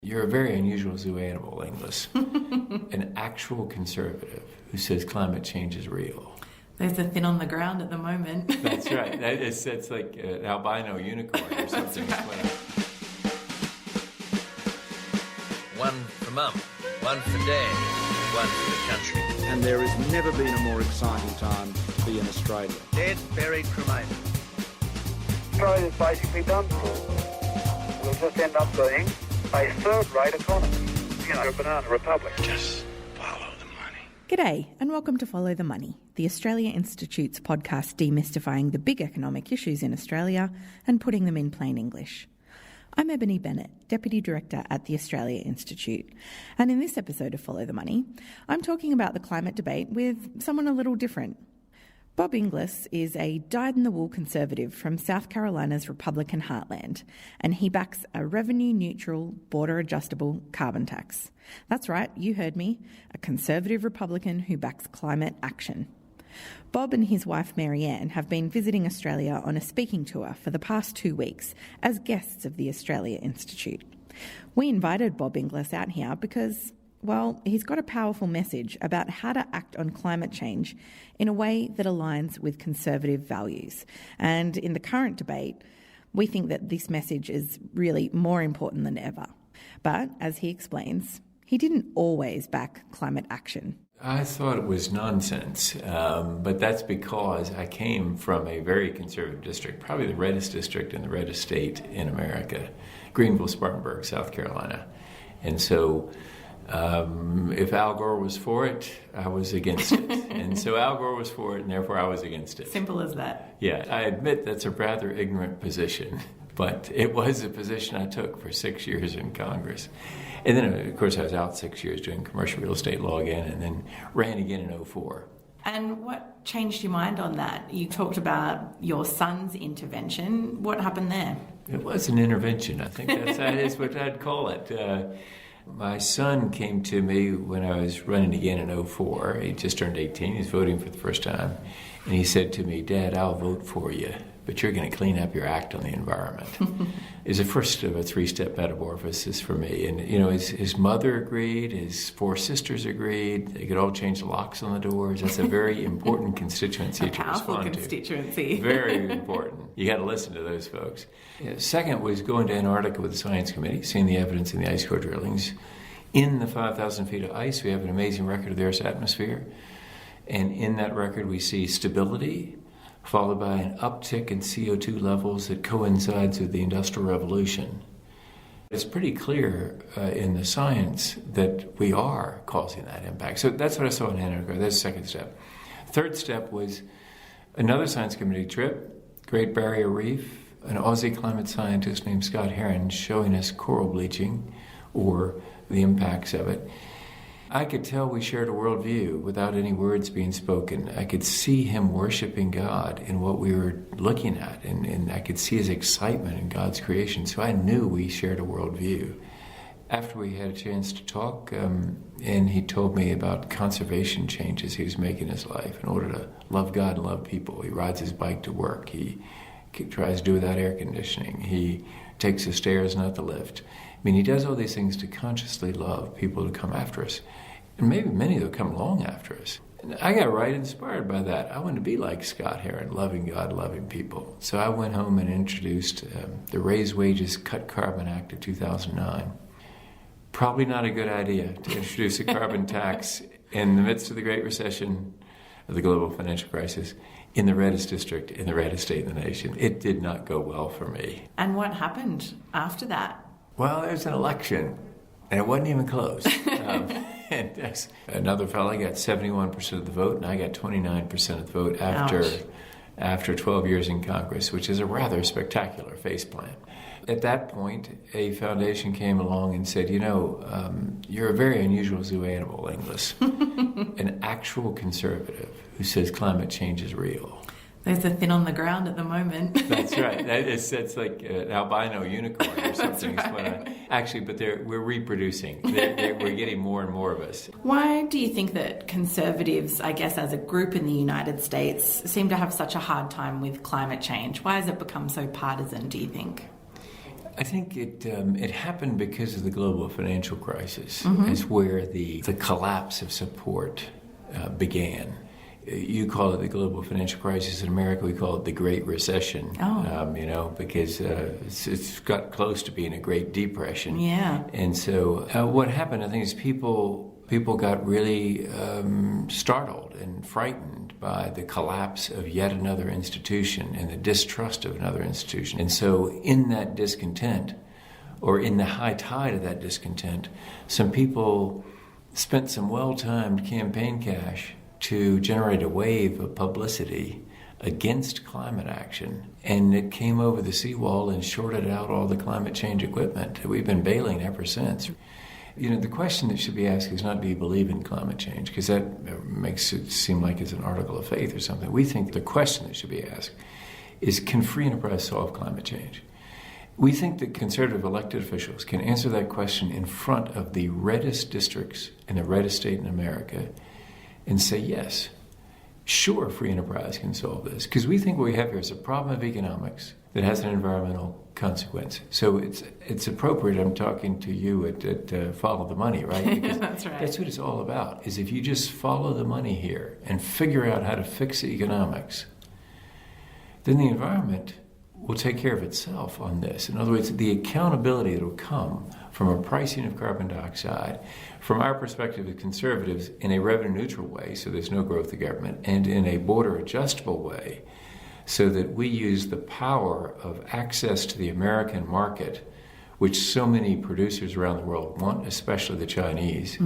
You're a very unusual zoo animal, Inglis. An actual conservative who says climate change is real. There's a thin on the ground at the moment. That's right. It's like an albino unicorn or something. That's right. One for Mum, one for Dad, one for the country. And there has never been a more exciting time to be in Australia. Dead, buried, cremated. Australia's basically done. We'll just end up being a third-rate economy. You know, a banana republic. Just follow the money. G'day and welcome to Follow the Money, the Australia Institute's podcast demystifying the big economic issues in Australia and putting them in plain English. I'm Ebony Bennett, Deputy Director at the Australia Institute, and in this episode of Follow the Money, I'm talking about the climate debate with someone a little different. Bob Inglis is a dyed-in-the-wool conservative from South Carolina's Republican heartland, and he backs a revenue-neutral, border-adjustable carbon tax. That's right, you heard me, a conservative Republican who backs climate action. Bob and his wife Marianne have been visiting Australia on a speaking tour for the past 2 weeks as guests of the Australia Institute. We invited Bob Inglis out here because, well, he's got a powerful message about how to act on climate change in a way that aligns with conservative values. And in the current debate, we think that this message is really more important than ever. But, as he explains, he didn't always back climate action. I thought it was nonsense, but that's because I came from a very conservative district, probably the reddest district and the reddest state in America, Greenville-Spartanburg, South Carolina. And so if Al Gore was for it, I was against it. And so Al Gore was for it, and therefore I was against it. Simple as that. Yeah, I admit that's a rather ignorant position, but it was a position I took for 6 years in Congress. And then, of course, I was out 6 years doing commercial real estate law again, and then ran again in 2004. And what changed your mind on that? You talked about your son's intervention. What happened there? It was an intervention. I think that is what I'd call it. My son came to me when I was running again in 2004. He just turned 18. He was voting for the first time. And he said to me, "Dad, I'll vote for you, but you're going to clean up your act on the environment." It's the first of a three-step metamorphosis for me. And, you know, his mother agreed, his four sisters agreed. They could all change the locks on the doors. That's a very important constituency to respond to. Powerful constituency. Very important. You got to listen to those folks. Second was going to Antarctica with the Science Committee, seeing the evidence in the ice core drillings. In the 5,000 feet of ice, we have an amazing record of the Earth's atmosphere. And in that record, we see stability, followed by an uptick in CO2 levels that coincides with the Industrial Revolution. It's pretty clear in the science that we are causing that impact. So that's what I saw in Antarctica. That's the second step. Third step was another science committee trip, Great Barrier Reef, an Aussie climate scientist named Scott Heron showing us coral bleaching or the impacts of it. I could tell we shared a worldview without any words being spoken. I could see him worshiping God in what we were looking at, and I could see his excitement in God's creation. So I knew we shared a worldview. After we had a chance to talk, and he told me about conservation changes he was making in his life in order to love God and love people. He rides his bike to work. He tries to do without air conditioning. He takes the stairs, not the lift. I mean, he does all these things to consciously love people to come after us. And maybe many will come along after us. And I got right inspired by that. I wanted to be like Scott Heron, loving God, loving people. So I went home and introduced the Raise Wages, Cut Carbon Act of 2009. Probably not a good idea to introduce a carbon tax in the midst of the Great Recession, of the global financial crisis, in the reddest district, in the reddest state in the nation. It did not go well for me. And what happened after that? Well, there was an election, and it wasn't even close. And another fellow got 71% of the vote, and I got 29% of the vote after 12 years in Congress, which is a rather spectacular faceplant. At that point, a foundation came along and said, you know, you're a very unusual zoo animal, Inglis. An actual conservative who says climate change is real. There's a thin on the ground at the moment. That's right. It's like an albino unicorn or something. That's right. But we're reproducing. We're getting more and more of us. Why do you think that conservatives, I guess as a group in the United States, seem to have such a hard time with climate change? Why has it become so partisan, do you think? I think it happened because of the global financial crisis. Is where the collapse of support began. You call it the global financial crisis. In America, we call it the Great Recession. Because it's got close to being a Great Depression. Yeah. And so what happened, I think, is people got really startled and frightened by the collapse of yet another institution and the distrust of another institution. And so in that discontent, or in the high tide of that discontent, some people spent some well-timed campaign cash to generate a wave of publicity against climate action. And it came over the seawall and shorted out all the climate change equipment. We've been bailing ever since. The question that should be asked is not, do you believe in climate change? Because that makes it seem like it's an article of faith or something. We think the question that should be asked is, can free enterprise solve climate change? We think that conservative elected officials can answer that question in front of the reddest districts in the reddest state in America and say, yes, sure, free enterprise can solve this. Because we think what we have here is a problem of economics that has an environmental consequence. So it's appropriate I'm talking to you at Follow the Money, right? Because That's right. That's what it's all about, is if you just follow the money here and figure out how to fix the economics, then the environment will take care of itself on this. In other words, the accountability that will come from a pricing of carbon dioxide, from our perspective as conservatives, in a revenue-neutral way, so there's no growth of government, and in a border-adjustable way, so that we use the power of access to the American market, which so many producers around the world want, especially the Chinese.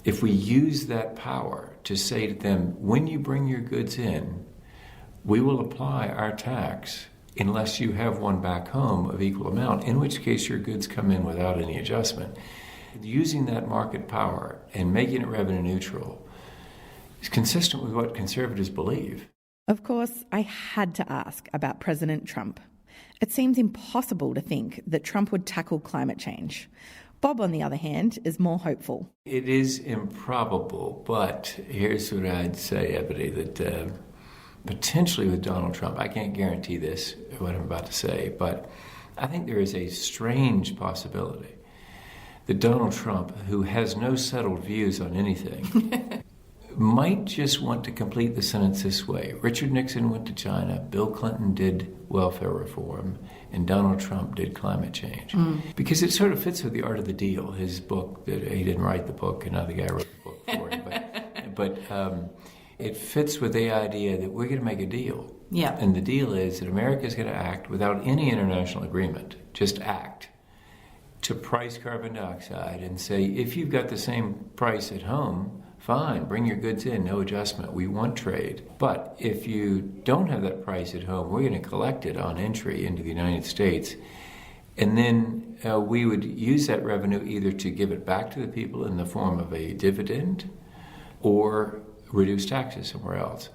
If we use that power to say to them, when you bring your goods in, we will apply our tax unless you have one back home of equal amount, in which case your goods come in without any adjustment. Using that market power and making it revenue neutral is consistent with what conservatives believe. Of course, I had to ask about President Trump. It seems impossible to think that Trump would tackle climate change. Bob, on the other hand, is more hopeful. It is improbable, but here's what I'd say, Ebony, that potentially with Donald Trump, I can't guarantee this, what I'm about to say, but I think there is a strange possibility that Donald Trump, who has no settled views on anything, might just want to complete the sentence this way. Richard Nixon went to China, Bill Clinton did welfare reform, and Donald Trump did climate change. Because it sort of fits with The Art of the Deal, his book, that he didn't write the book, another guy wrote the book for him. But it fits with the idea that we're going to make a deal. Yeah. And the deal is that America is going to act without any international agreement, just act, to price carbon dioxide and say, if you've got the same price at home, fine, bring your goods in, no adjustment. We want trade. But if you don't have that price at home, we're going to collect it on entry into the United States. And then we would use that revenue either to give it back to the people in the form of a dividend or reduce taxes somewhere else.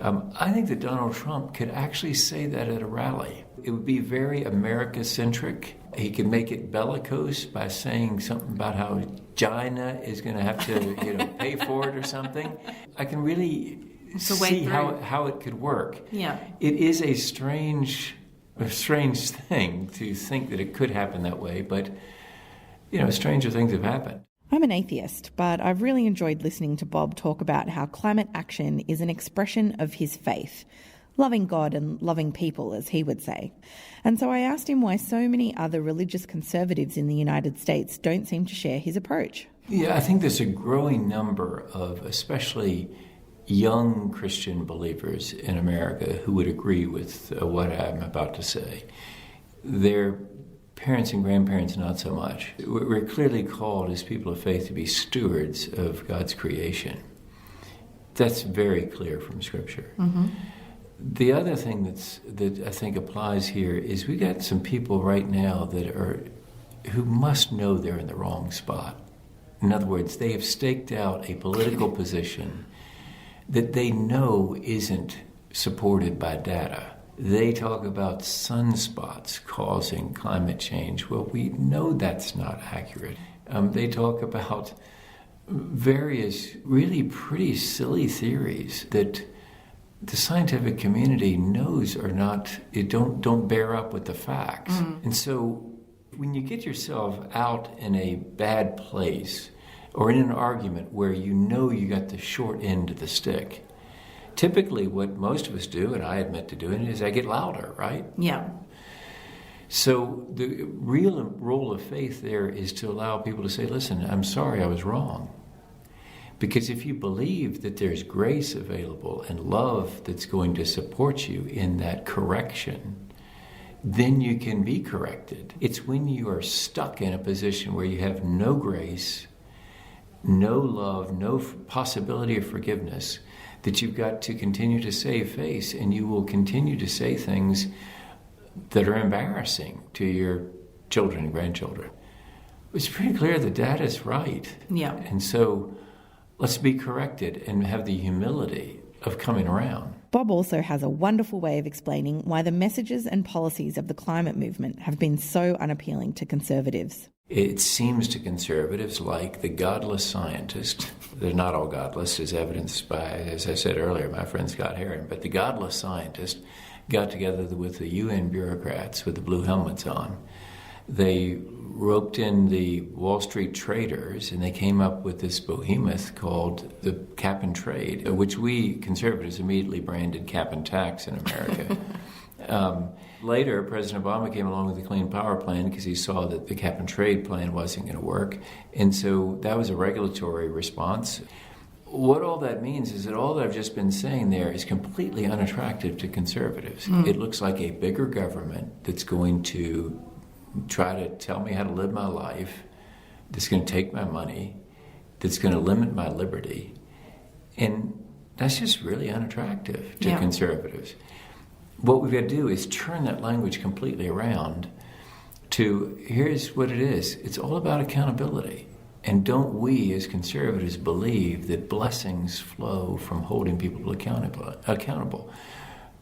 I think that Donald Trump could actually say that at a rally. It would be very America-centric. He could make it bellicose by saying something about how China is going to have to, pay for it or something. I can really see how it could work. Yeah. It is a strange thing to think that it could happen that way, but stranger things have happened. I'm an atheist, but I've really enjoyed listening to Bob talk about how climate action is an expression of his faith, loving God and loving people, as he would say. And so I asked him why so many other religious conservatives in the United States don't seem to share his approach. Yeah, I think there's a growing number of especially young Christian believers in America who would agree with what I'm about to say. Their parents and grandparents, not so much. We're clearly called as people of faith to be stewards of God's creation. That's very clear from Scripture. The other thing that I think applies here is we got some people right now who must know they're in the wrong spot. In other words, they have staked out a political position that they know isn't supported by data. They talk about sunspots causing climate change. Well, we know that's not accurate. They talk about various really pretty silly theories that the scientific community knows are not, it don't bear up with the facts. And so when you get yourself out in a bad place or in an argument where you know you got the short end of the stick, typically what most of us do, and I admit to doing it, is I get louder, right? Yeah. So the real role of faith there is to allow people to say, listen, I'm sorry I was wrong. Because if you believe that there's grace available and love that's going to support you in that correction, then you can be corrected. It's when you are stuck in a position where you have no grace, no love, no possibility of forgiveness, that you've got to continue to save face, and you will continue to say things that are embarrassing to your children and grandchildren. It's pretty clear the data's right. Yeah. And so let's be corrected and have the humility of coming around. Bob also has a wonderful way of explaining why the messages and policies of the climate movement have been so unappealing to conservatives. It seems to conservatives like the godless scientist. They're not all godless, as evidenced by, as I said earlier, my friend Scott Herron, but the godless scientist got together with the UN bureaucrats with the blue helmets on. They roped in the Wall Street traders, and they came up with this behemoth called the cap and trade, which we conservatives immediately branded cap and tax in America. Later, President Obama came along with the Clean Power Plan because he saw that the cap and trade plan wasn't going to work. And so that was a regulatory response. What all that means is that all that I've just been saying there is completely unattractive to conservatives. It looks like a bigger government that's going to try to tell me how to live my life, that's going to take my money, that's going to limit my liberty. And that's just really unattractive to conservatives. What we've got to do is turn that language completely around to, here's what it is. It's all about accountability. And don't we as conservatives believe that blessings flow from holding people accountable?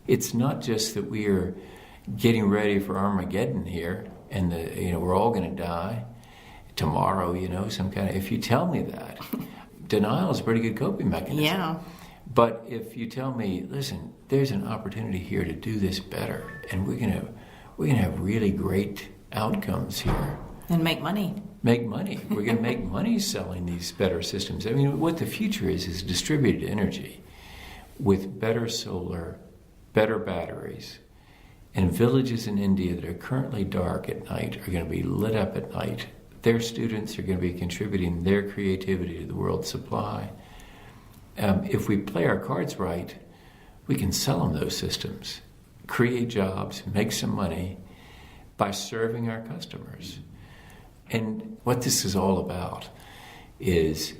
It's not just that we are getting ready for Armageddon here and we're all going to die tomorrow, if you tell me that, denial is a pretty good coping mechanism. Yeah. But if you tell me, listen, there's an opportunity here to do this better, and we're gonna have really great outcomes here. And make money. Make money. We're gonna make money selling these better systems. I mean, what the future is distributed energy with better solar, better batteries, and villages in India that are currently dark at night are going to be lit up at night. Their students are going to be contributing their creativity to the world's supply. If we play our cards right, we can sell them those systems, create jobs, make some money by serving our customers. And what this is all about is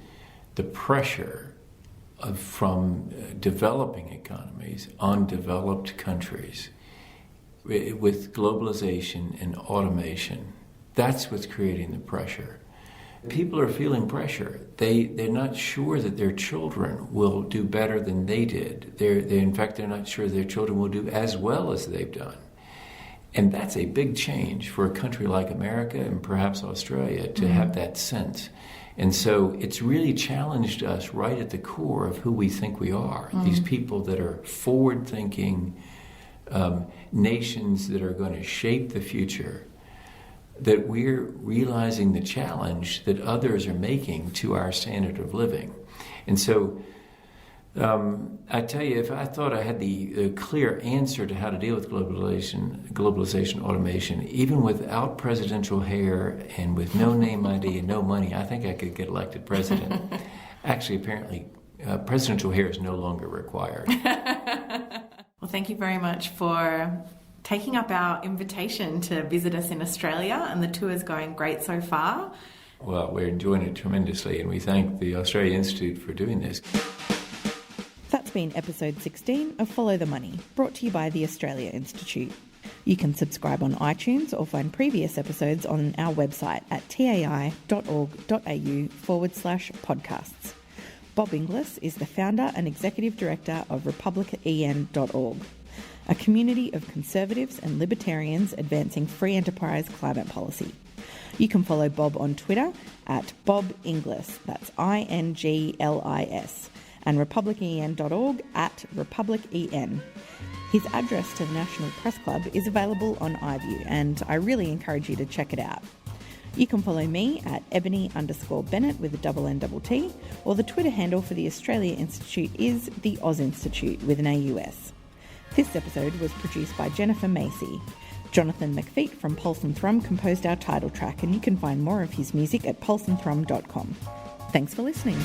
the pressure from developing economies on developed countries with globalization and automation. That's what's creating the pressure. People are feeling pressure. They're not sure that their children will do better than they did. In fact, they're not sure their children will do as well as they've done. And that's a big change for a country like America and perhaps Australia to have that sense. And so it's really challenged us right at the core of who we think we are. These people that are forward-thinking nations that are going to shape the future, that we're realizing the challenge that others are making to our standard of living. And so I tell you, if I thought I had the clear answer to how to deal with globalization, automation, even without presidential hair and with no name ID and no money, I think I could get elected president. Actually, apparently, presidential hair is no longer required. Well, thank you very much for taking up our invitation to visit us in Australia, and the tour's going great so far. Well, we're enjoying it tremendously, and we thank the Australia Institute for doing this. That's been episode 16 of Follow the Money, brought to you by the Australia Institute. You can subscribe on iTunes or find previous episodes on our website at tai.org.au/podcasts. Bob Inglis is the founder and executive director of republican.org, a community of conservatives and libertarians advancing free enterprise climate policy. You can follow Bob on Twitter at Bob Inglis, that's INGLIS, and republicen.org @republicen. His address to the National Press Club is available on iView, and I really encourage you to check it out. You can follow me at Ebony_Bennett with a ~NTT, or the Twitter handle for the Australia Institute is the Oz Institute with an AUS. This episode was produced by Jennifer Macy. Jonathan McFeet from Pulse and Thrum composed our title track, and you can find more of his music at pulseandthrum.com. Thanks for listening.